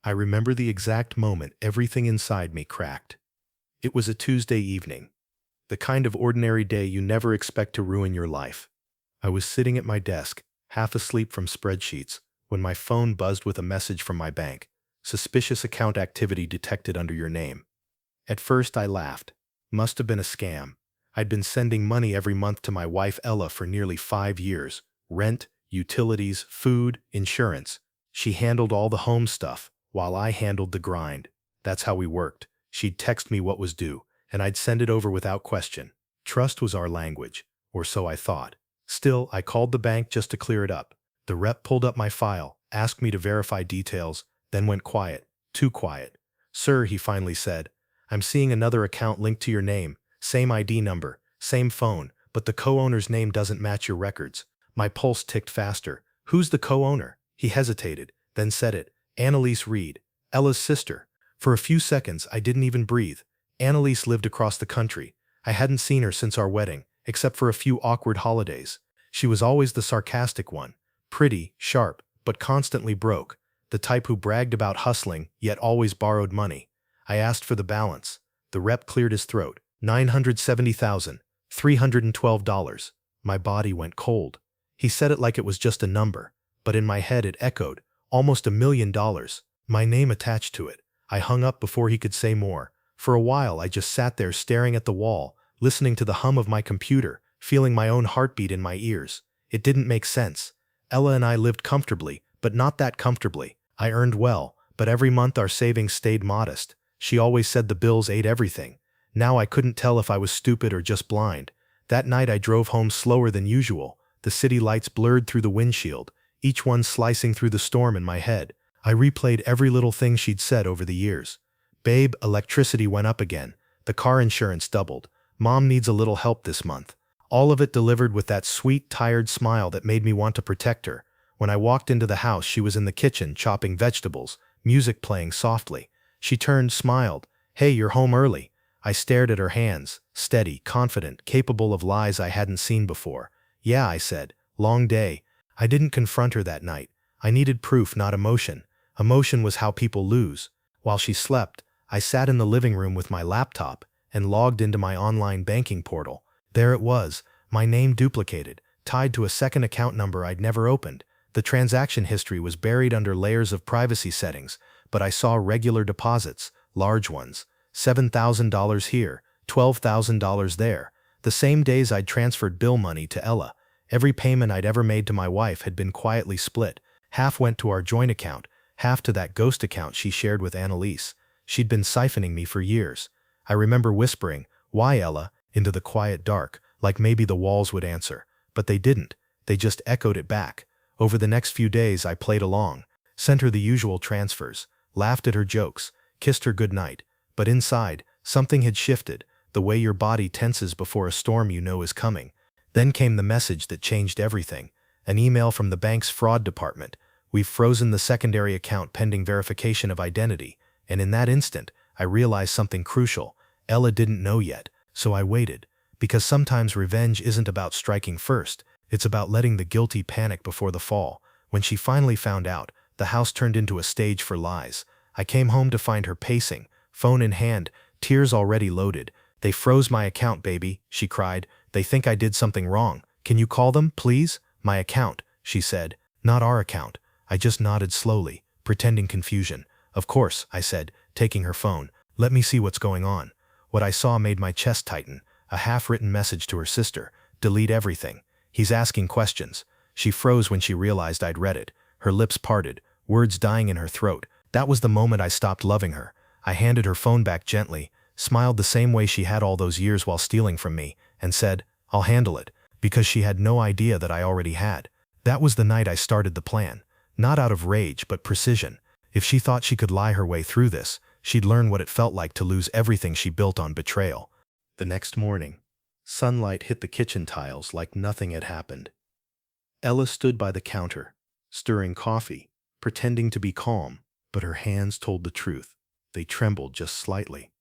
I remember the exact moment everything inside me cracked. It was a Tuesday evening, the kind of ordinary day you never expect to ruin your life. I was sitting at my desk, half asleep from spreadsheets, when my phone buzzed with a message from my bank. Suspicious account activity detected under your name. At first I laughed. Must have been a scam. I'd been sending money every month to my wife Ella for nearly 5 years. Rent, utilities, food, insurance. She handled all the home stuff, while I handled the grind. That's how we worked. She'd text me what was due, and I'd send it over without question. Trust was our language, or so I thought. Still, I called the bank just to clear it up. The rep pulled up my file, asked me to verify details, then went quiet. Too quiet. "Sir," he finally said, "I'm seeing another account linked to your name, same ID number, same phone, but the co-owner's name doesn't match your records." My pulse ticked faster. "Who's the co-owner?" He hesitated, then said it. "Annalise Reed, Ella's sister." For a few seconds, I didn't even breathe. Annalise lived across the country. I hadn't seen her since our wedding, except for a few awkward holidays. She was always the sarcastic one. Pretty, sharp, but constantly broke. The type who bragged about hustling, yet always borrowed money. I asked for the balance. The rep cleared his throat. $970,312. My body went cold. He said it like it was just a number, but in my head it echoed. Almost $1 million. My name attached to it. I hung up before he could say more. For a while I just sat there staring at the wall, listening to the hum of my computer, feeling my own heartbeat in my ears. It didn't make sense. Ella and I lived comfortably, but not that comfortably. I earned well, but every month our savings stayed modest. She always said the bills ate everything. Now I couldn't tell if I was stupid or just blind. That night I drove home slower than usual. The city lights blurred through the windshield, each one slicing through the storm in my head. I replayed every little thing she'd said over the years. "Babe, electricity went up again. The car insurance doubled. Mom needs a little help this month." All of it delivered with that sweet, tired smile that made me want to protect her. When I walked into the house, she was in the kitchen chopping vegetables, music playing softly. She turned, smiled. "Hey, you're home early." I stared at her hands, steady, confident, capable of lies I hadn't seen before. "Yeah," I said. "Long day." I didn't confront her that night. I needed proof, not emotion. Emotion was how people lose. While she slept, I sat in the living room with my laptop and logged into my online banking portal. There it was, my name duplicated, tied to a second account number I'd never opened. The transaction history was buried under layers of privacy settings, but I saw regular deposits, large ones. $7,000 here, $12,000 there. The same days I'd transferred bill money to Ella. Every payment I'd ever made to my wife had been quietly split. Half went to our joint account, half to that ghost account she shared with Annalise. She'd been siphoning me for years. I remember whispering, "Why, Ella?" into the quiet dark, like maybe the walls would answer. But they didn't. They just echoed it back. Over the next few days I played along, sent her the usual transfers, laughed at her jokes, kissed her goodnight. But inside, something had shifted, the way your body tenses before a storm you know is coming. Then came the message that changed everything. An email from the bank's fraud department. "We've frozen the secondary account pending verification of identity." And in that instant, I realized something crucial. Ella didn't know yet, so I waited. Because sometimes revenge isn't about striking first. It's about letting the guilty panic before the fall. When she finally found out, the house turned into a stage for lies. I came home to find her pacing, phone in hand, tears already loaded. "They froze my account, baby," she cried. "They think I did something wrong. Can you call them, please?" "My account," she said. "Not our account." I just nodded slowly, pretending confusion. "Of course," I said, taking her phone. "Let me see what's going on." What I saw made my chest tighten. A half-written message to her sister. "Delete everything. He's asking questions." She froze when she realized I'd read it. Her lips parted, words dying in her throat. That was the moment I stopped loving her. I handed her phone back gently, smiled the same way she had all those years while stealing from me, and said, "I'll handle it," because she had no idea that I already had. That was the night I started the plan. Not out of rage, but precision. If she thought she could lie her way through this, she'd learn what it felt like to lose everything she built on betrayal. The next morning, sunlight hit the kitchen tiles like nothing had happened. Ella stood by the counter, stirring coffee, pretending to be calm, but her hands told the truth. They trembled just slightly.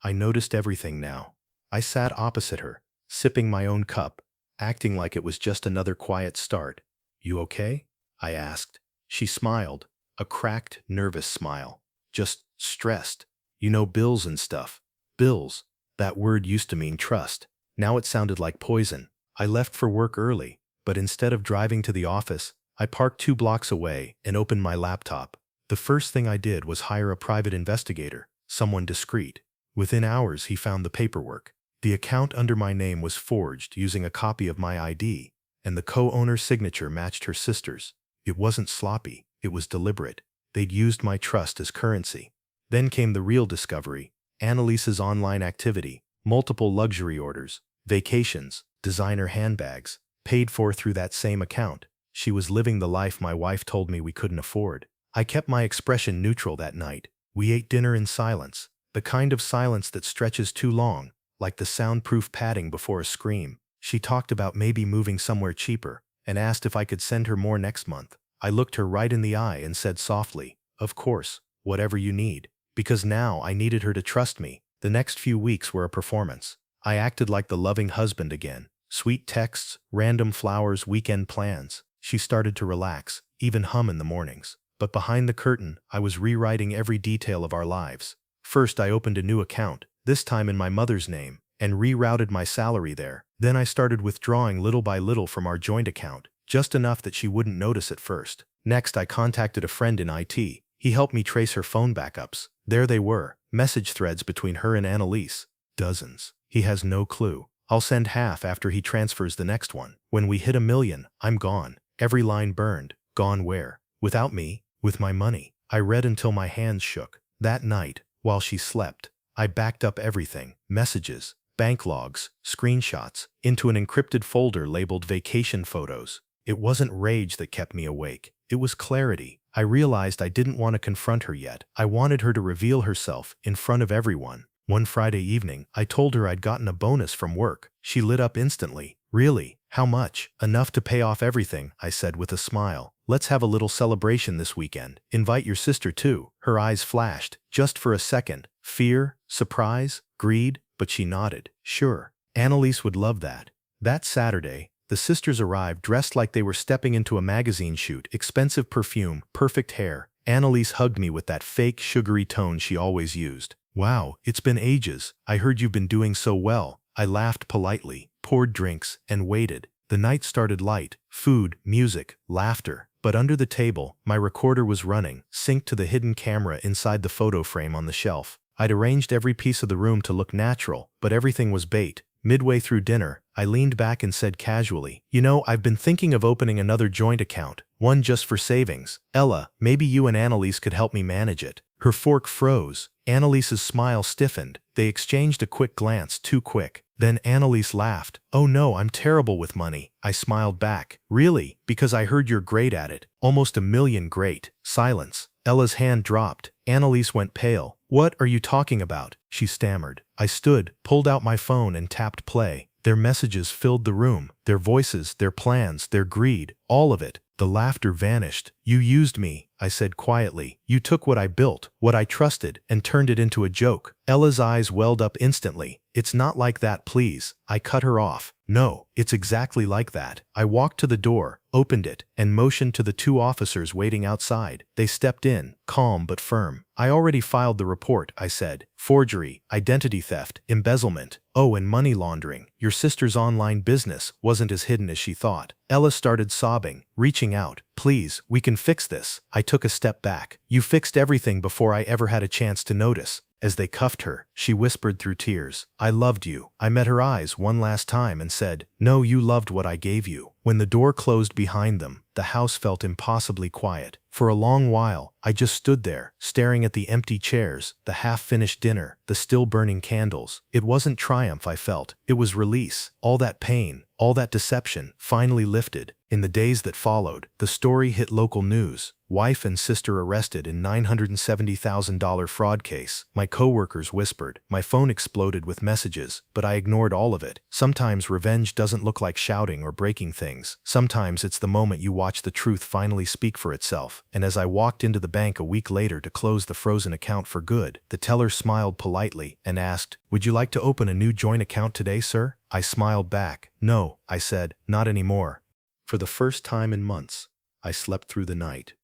I noticed everything now. I sat opposite her, sipping my own cup, acting like it was just another quiet start. "You okay?" I asked. She smiled, A cracked, nervous smile. Just stressed. You know, bills and stuff. Bills. That word used to mean trust. Now it sounded like poison. I left for work early, but instead of driving to the office, I parked 2 blocks away and opened my laptop. The first thing I did was hire a private investigator, someone discreet. Within hours, he found the paperwork. The account under my name was forged using a copy of my ID, and the co-owner's signature matched her sister's. It wasn't sloppy, it was deliberate. They'd used my trust as currency. Then came the real discovery: Annalise's online activity, multiple luxury orders, vacations, designer handbags, paid for through that same account. She was living the life my wife told me we couldn't afford. I kept my expression neutral that night. We ate dinner in silence, the kind of silence that stretches too long, like the soundproof padding before a scream. She talked about maybe moving somewhere cheaper, and asked if I could send her more next month. I looked her right in the eye and said softly, "Of course, whatever you need." Because now I needed her to trust me. The next few weeks were a performance. I acted like the loving husband again. Sweet texts, random flowers, weekend plans. She started to relax, even hum in the mornings. But behind the curtain, I was rewriting every detail of our lives. First, I opened a new account, this time in my mother's name, and rerouted my salary there. Then I started withdrawing little by little from our joint account, just enough that she wouldn't notice at first. Next, I contacted a friend in IT. He helped me trace her phone backups. There they were, message threads between her and Annalise. Dozens. He has no clue. I'll send half after he transfers the next one. When we hit 1 million, I'm gone. Every line burned. Gone where? Without me. With my money. I read until my hands shook. That night, while she slept, I backed up everything: messages, bank logs, screenshots, into an encrypted folder labeled vacation photos. It wasn't rage that kept me awake. It was clarity. I realized I didn't want to confront her yet. I wanted her to reveal herself in front of everyone. One Friday evening, I told her I'd gotten a bonus from work. She lit up instantly. "Really? How much?" "Enough to pay off everything," I said with a smile. "Let's have a little celebration this weekend. Invite your sister too." Her eyes flashed, just for a second. Fear, surprise, greed, but she nodded. "Sure. Annalise would love that." That Saturday, the sisters arrived dressed like they were stepping into a magazine shoot. Expensive perfume, perfect hair. Annalise hugged me with that fake, sugary tone she always used. "Wow, it's been ages. I heard you've been doing so well." I laughed politely, poured drinks, and waited. The night started light. Food, music, laughter. But under the table, my recorder was running, synced to the hidden camera inside the photo frame on the shelf. I'd arranged every piece of the room to look natural, but everything was bait. Midway through dinner, I leaned back and said casually, "You know, I've been thinking of opening another joint account, one just for savings. Ella, maybe you and Annalise could help me manage it." Her fork froze. Annalise's smile stiffened. They exchanged a quick glance, too quick. Then Annalise laughed. "Oh no, I'm terrible with money." I smiled back. "Really? Because I heard you're great at it. Almost 1 million great." Silence. Ella's hand dropped. Annalise went pale. "What are you talking about?" she stammered. I stood, pulled out my phone and tapped play. Their messages filled the room. Their voices, their plans, their greed, all of it. The laughter vanished. "You used me," I said quietly. "You took what I built, what I trusted, and turned it into a joke." Ella's eyes welled up instantly. "It's not like that, please." I cut her off. "No, it's exactly like that." I walked to the door, opened it, and motioned to the 2 officers waiting outside. They stepped in, calm but firm. "I already filed the report," I said. "Forgery, identity theft, embezzlement. Oh, and money laundering. Your sister's online business wasn't as hidden as she thought." Ella started sobbing, reaching out. "Please, we can fix this." I took a step back. "You fixed everything before I ever had a chance to notice." As they cuffed her, she whispered through tears, "I loved you." I met her eyes one last time and said, "No, you loved what I gave you." When the door closed behind them, the house felt impossibly quiet. For a long while, I just stood there, staring at the empty chairs, the half-finished dinner, the still-burning candles. It wasn't triumph I felt, it was release. All that pain, all that deception, finally lifted. In the days that followed, the story hit local news. Wife and sister arrested in $970,000 fraud case. My coworkers whispered. My phone exploded with messages, but I ignored all of it. Sometimes revenge doesn't look like shouting or breaking things. Sometimes it's the moment you watch the truth finally speak for itself. And as I walked into the bank a week later to close the frozen account for good, the teller smiled politely and asked, "Would you like to open a new joint account today, sir?" I smiled back. "No," I said, "not anymore." For the first time in months, I slept through the night.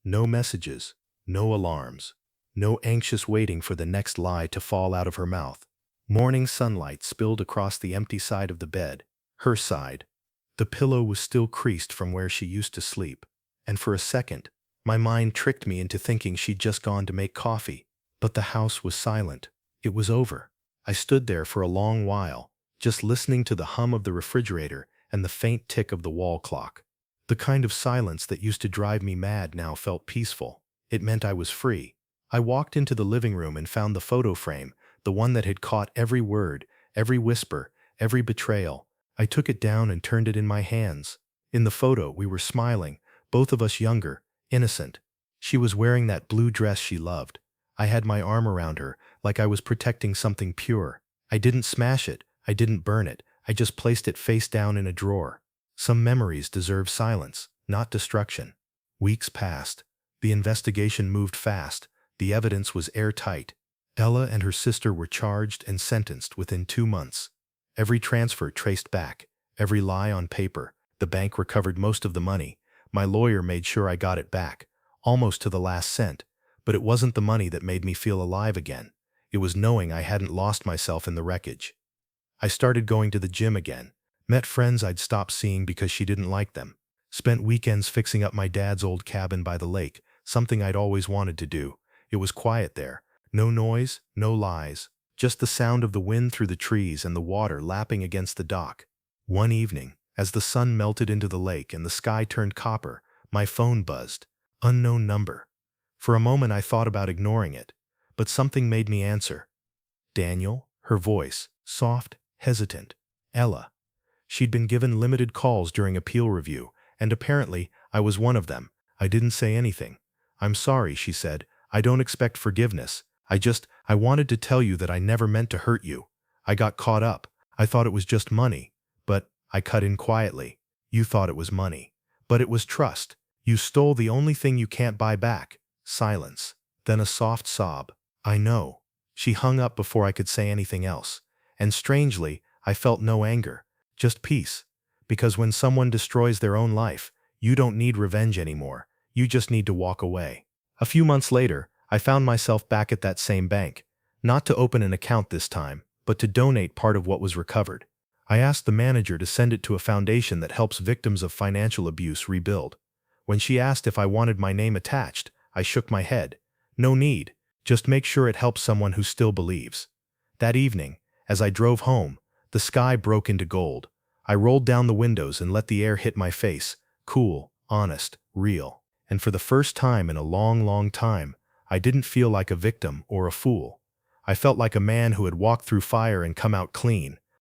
No messages, no alarms, no anxious waiting for the next lie to fall out of her mouth. Morning sunlight spilled across the empty side of the bed, her side. The pillow was still creased from where she used to sleep, and for a second, my mind tricked me into thinking she'd just gone to make coffee. But the house was silent. It was over. I stood there for a long while, just listening to the hum of the refrigerator and the faint tick of the wall clock. The kind of silence that used to drive me mad now felt peaceful. It meant I was free. I walked into the living room and found the photo frame, the one that had caught every word, every whisper, every betrayal. I took it down and turned it in my hands. In the photo, we were smiling, both of us younger, innocent. She was wearing that blue dress she loved. I had my arm around her, like I was protecting something pure. I didn't smash it, I didn't burn it, I just placed it face down in a drawer. Some memories deserve silence, not destruction. Weeks passed. The investigation moved fast. The evidence was airtight. Ella and her sister were charged and sentenced within 2 months. Every transfer traced back, every lie on paper. The bank recovered most of the money. My lawyer made sure I got it back, almost to the last cent. But it wasn't the money that made me feel alive again. It was knowing I hadn't lost myself in the wreckage. I started going to the gym again. Met friends I'd stopped seeing because she didn't like them. Spent weekends fixing up my dad's old cabin by the lake, something I'd always wanted to do. It was quiet there. No noise, no lies. Just the sound of the wind through the trees and the water lapping against the dock. One evening, as the sun melted into the lake and the sky turned copper, my phone buzzed. Unknown number. For a moment I thought about ignoring it, but something made me answer. Daniel, her voice, soft, hesitant. Ella. She'd been given limited calls during appeal review, and apparently I was one of them. I didn't say anything. I'm sorry, she said. I don't expect forgiveness. I wanted to tell you that I never meant to hurt you. I got caught up. I thought it was just money. But, I cut in quietly. You thought it was money. But it was trust. You stole the only thing you can't buy back. Silence. Then a soft sob. I know. She hung up before I could say anything else. And strangely, I felt no anger. Just peace. Because when someone destroys their own life, you don't need revenge anymore. You just need to walk away. A few months later, I found myself back at that same bank. Not to open an account this time, but to donate part of what was recovered. I asked the manager to send it to a foundation that helps victims of financial abuse rebuild. When she asked if I wanted my name attached, I shook my head. No need. Just make sure it helps someone who still believes. That evening, as I drove home, the sky broke into gold. I rolled down the windows and let the air hit my face. Cool, honest, real. And for the first time in a long, long time, I didn't feel like a victim or a fool. I felt like a man who had walked through fire and come out clean.